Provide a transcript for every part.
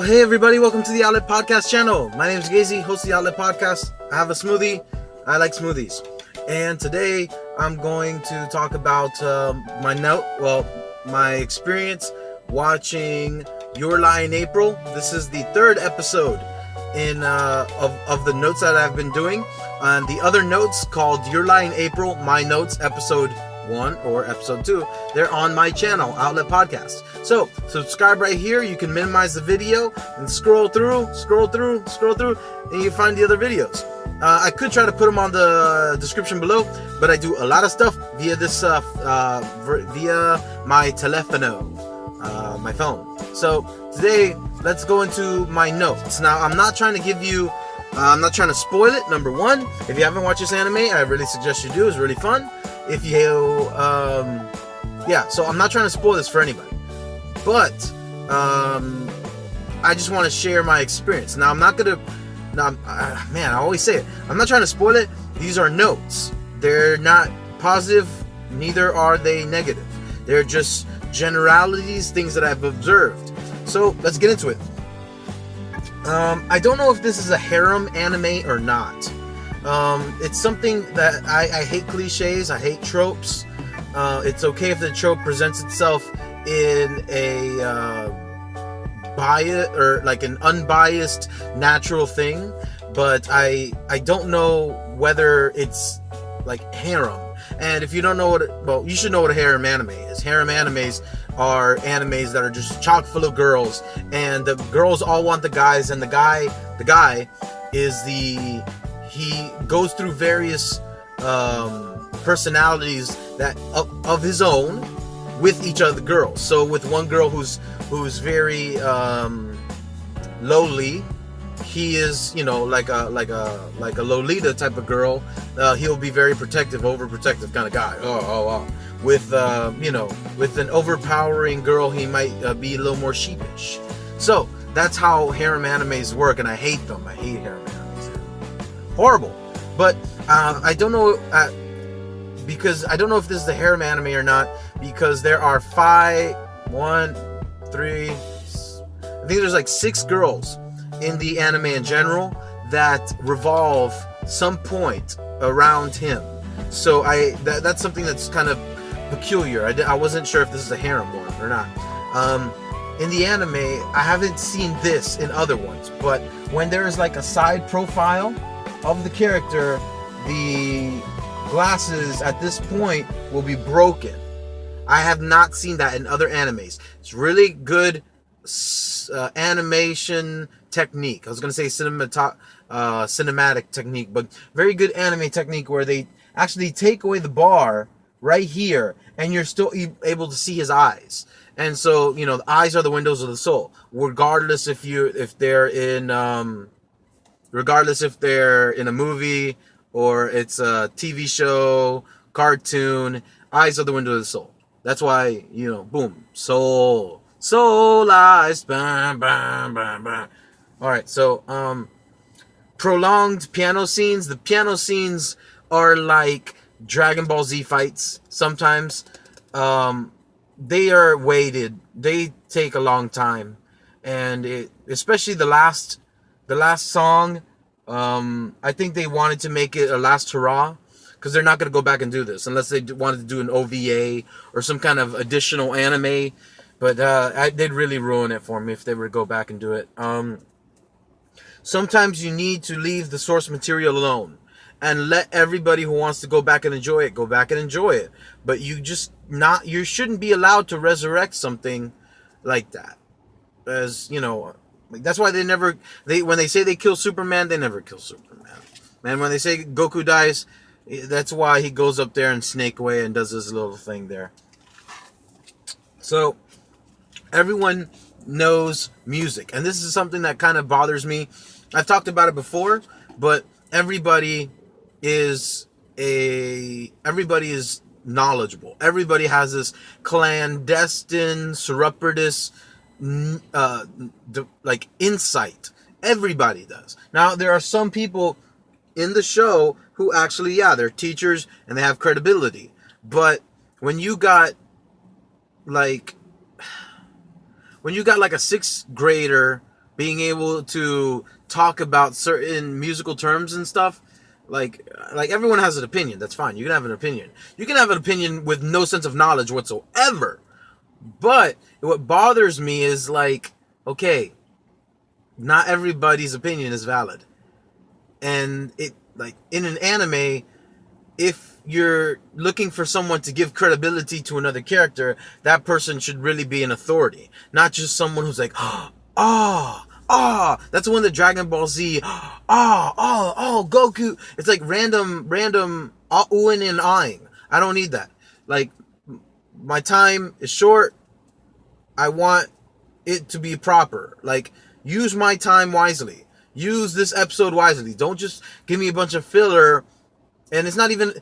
Hey everybody, welcome to the Outlet Podcast channel. My name is Gazy, host of the Outlet Podcast. I have a smoothie. I like smoothies. And today I'm going to talk about my experience watching Your Lie in April. This is the third episode of the notes that I've been doing. And the other notes called Your Lie in April, My Notes, episode 1 or episode 2, they're on my channel, Outlet Podcast. So subscribe right here. You can minimize the video and scroll through, and you find the other videos. I could try to put them on the description below, but I do a lot of stuff via this via my telefono, my phone. So today, let's go into my notes. Now, I'm not trying to spoil it. Number one, if you haven't watched this anime, I really suggest you do. It's really fun. If you, so I'm not trying to spoil this for anybody, but I just want to share my experience. Now, I always say it. I'm not trying to spoil it. These are notes. They're not positive, neither are they negative. They're just generalities, things that I've observed. So let's get into it. I don't know if this is a harem anime or not. It's something that I hate cliches. I hate tropes. It's okay if the trope presents itself in a bias or like an unbiased, natural thing. But I don't know whether it's like harem. And if you don't know you should know what a harem anime is. Harem animes are animes that are just chock full of girls, and the girls all want the guys, and the guy is he goes through various personalities that of his own with each of the girls. So with one girl who's very lowly, he is, like a Lolita type of girl. He'll be very protective, overprotective kind of guy. With with an overpowering girl, he might be a little more sheepish. So that's how harem animes work, and I hate them. I hate harem animes. Horrible. But I don't know because I don't know if this is the harem anime or not, because there are 6 girls in the anime in general that revolve some point around him. So that's something that's kind of peculiar. I wasn't sure if this is a harem one or not. In the anime, I haven't seen this in other ones, but when there is like a side profile of the character, the glasses at this point will be broken. I have not seen that in other animes. It's really good animation technique. I was going to say cinematic technique, but very good anime technique where they actually take away the bar right here, and you're still able to see his eyes. And so, the eyes are the windows of the soul, regardless if they're in a movie or it's a TV show, cartoon. Eyes are the window of the soul. That's why, boom, soul eyes, bam, bam, bam, bam. All right, so prolonged piano scenes. The piano scenes are like Dragon Ball Z fights. Sometimes they are weighted. They take a long time, and especially the last song. I think they wanted to make it a last hurrah, because they're not going to go back and do this unless they wanted to do an OVA or some kind of additional anime. But they'd really ruin it for me if they were to go back and do it. Sometimes you need to leave the source material alone and let everybody who wants to go back and enjoy it, go back and enjoy it. But you shouldn't be allowed to resurrect something like that. As, that's why when they say they kill Superman, they never kill Superman. And when they say Goku dies, that's why he goes up there and snake away and does this little thing there. So everyone knows music, and this is something that kind of bothers me. I've talked about it before, but everybody is knowledgeable. Everybody has this clandestine, surreptitious like insight. Everybody does. Now, there are some people in the show who actually, they're teachers and they have credibility. But when you got like a 6th grader being able to talk about certain musical terms and stuff. Like everyone has an opinion. That's fine. You can have an opinion. You can have an opinion with no sense of knowledge whatsoever. But what bothers me is like, okay, not everybody's opinion is valid. And it, like, in an anime, if you're looking for someone to give credibility to another character, that person should really be an authority, not just someone who's like, that's when the Dragon Ball Z, Goku. It's like random, oohing and ahhing. I don't need that. Like, my time is short. I want it to be proper. Like, use my time wisely. Use this episode wisely. Don't just give me a bunch of filler. And it's not even,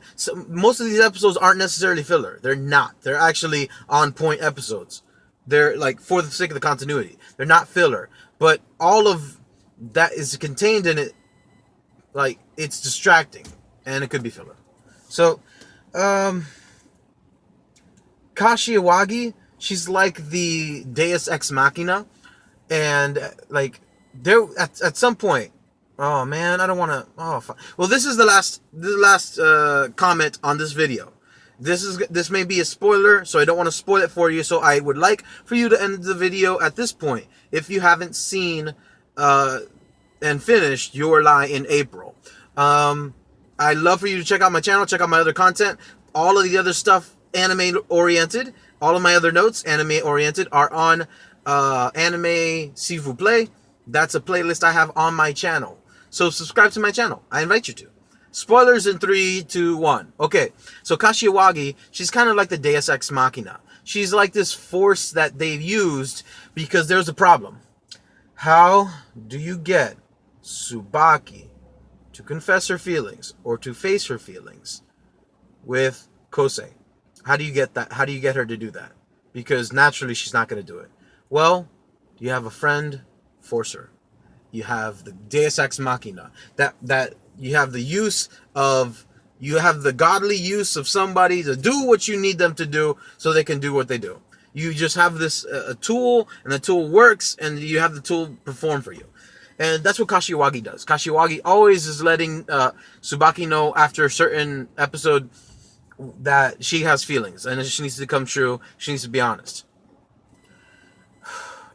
most of these episodes aren't necessarily filler. They're not. They're actually on point episodes. They're like, for the sake of the continuity. They're not filler. But all of that is contained in it. Like, it's distracting. And it could be filler. So, Kashiwagi, she's like the Deus Ex Machina. And, like, there, at some point, oh man, I don't want to. Oh, well, this is the last comment on this video. This may be a spoiler, so I don't want to spoil it for you. So I would like for you to end the video at this point if you haven't seen and finished Your Lie in April. I'd love for you to check out my channel, check out my other content. All of the other stuff anime oriented. All of my other notes anime oriented are on Anime S'il vous plaît. That's a playlist I have on my channel. So subscribe to my channel. I invite you to. Spoilers in 3, 2, 1. Okay, so Kashiwagi, she's kind of like the Deus Ex Machina. She's like this force that they've used because there's a problem. How do you get Tsubaki to confess her feelings or to face her feelings with Kosei? How do you get that? How do you get her to do that? Because naturally she's not going to do it. Well, you have a friend, force her. You have the Deus Ex Machina. That you have the use of, you have the godly use of somebody to do what you need them to do so they can do what they do. You just have this a tool, and the tool works, and you have the tool perform for you. And that's what Kashiwagi does. Kashiwagi always is letting Tsubaki know after a certain episode that she has feelings, and she needs to come true. She needs to be honest.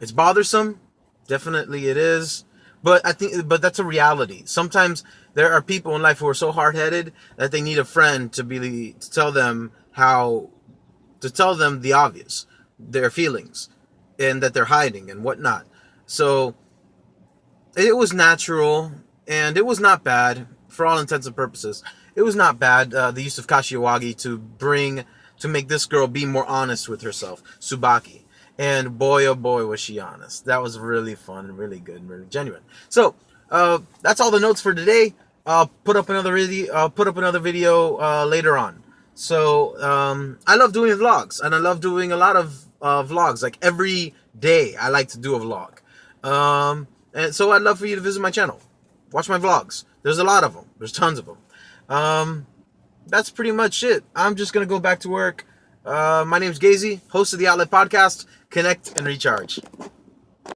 It's bothersome. Definitely it is. But but that's a reality. Sometimes there are people in life who are so hard-headed that they need a friend to tell them the obvious, their feelings, and that they're hiding and whatnot. So it was natural, and it was not bad for all intents and purposes. It was not bad, the use of Kashiwagi to make this girl be more honest with herself, Tsubaki. And boy, oh boy, was she honest. That was really fun and really good and really genuine. So, that's all the notes for today. I'll put up another video later on. So, I love doing vlogs, and I love doing a lot of vlogs. Like every day, I like to do a vlog. And so I'd love for you to visit my channel. Watch my vlogs. There's a lot of them. There's tons of them. That's pretty much it. I'm just going to go back to work. My name's Gazy, host of the Outlet Podcast. Connect and recharge.